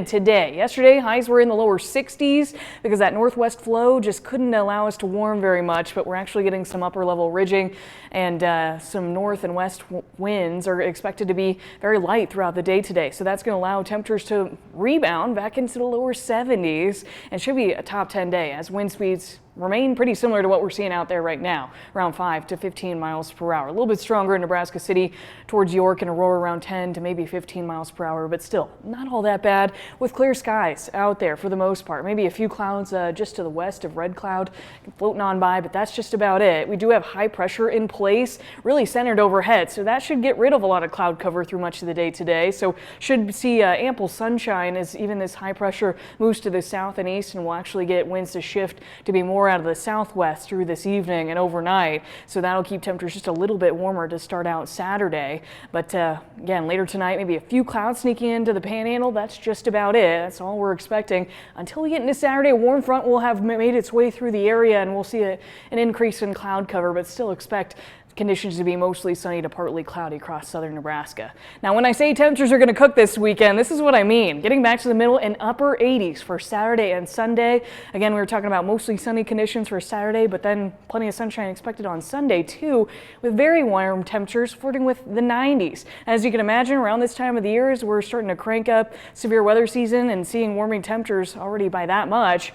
Today. Yesterday, highs were in the lower 60s because that northwest flow just couldn't allow us to warm very much, but we're actually getting some upper level ridging and some north and west winds are expected to be very light throughout the day today. So that's going to allow temperatures to rebound back into the lower 70s and should be a top 10 day as wind speeds remain pretty similar to what we're seeing out there right now, around 5 to 15 miles per hour. A little bit stronger in Nebraska City towards York and Aurora, around 10 to maybe 15 miles per hour, but still not all that bad with clear skies out there for the most part. Maybe a few clouds just to the west of Red Cloud floating on by, but that's just about it. We do have high pressure in place, really centered overhead, so that should get rid of a lot of cloud cover through much of the day today. So should see ample sunshine as even this high pressure moves to the south and east, and we'll actually get winds to shift to be more out of the southwest through this evening and overnight. So that'll keep temperatures just a little bit warmer to start out Saturday. But again, later tonight, maybe a few clouds sneaking into the panhandle. That's just about it. That's all we're expecting. Until we get into Saturday, a warm front will have made its way through the area and we'll see an increase in cloud cover, but still expect conditions to be mostly sunny to partly cloudy across southern Nebraska. Now, when I say temperatures are going to cook this weekend, this is what I mean. Getting back to the middle and upper 80s for Saturday and Sunday. Again, we were talking about mostly sunny conditions for Saturday, but then plenty of sunshine expected on Sunday too, with very warm temperatures flirting with the 90s. As you can imagine, around this time of the year, as we're starting to crank up severe weather season and seeing warming temperatures already by that much,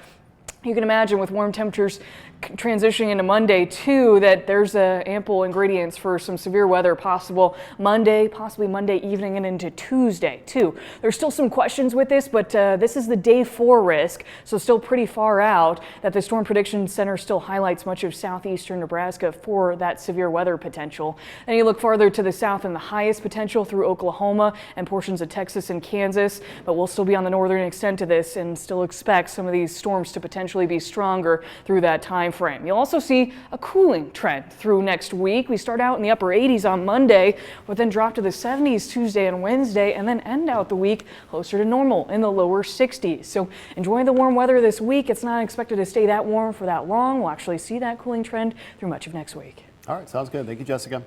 you can imagine with warm temperatures transitioning into Monday too, that there's ample ingredients for some severe weather possible Monday, possibly Monday evening and into Tuesday too. There's still some questions with this, but this is the day 4 risk, so still pretty far out that the Storm Prediction Center still highlights much of southeastern Nebraska for that severe weather potential. And you look farther to the south and the highest potential through Oklahoma and portions of Texas and Kansas, but we'll still be on the northern extent of this and still expect some of these storms to potentially be stronger through that time frame. You'll also see a cooling trend through next week. We start out in the upper 80s on Monday, but then drop to the 70s Tuesday and Wednesday, and then end out the week closer to normal in the lower 60s. So enjoy the warm weather this week. It's not expected to stay that warm for that long. We'll actually see that cooling trend through much of next week. All right, sounds good. Thank you, Jessica.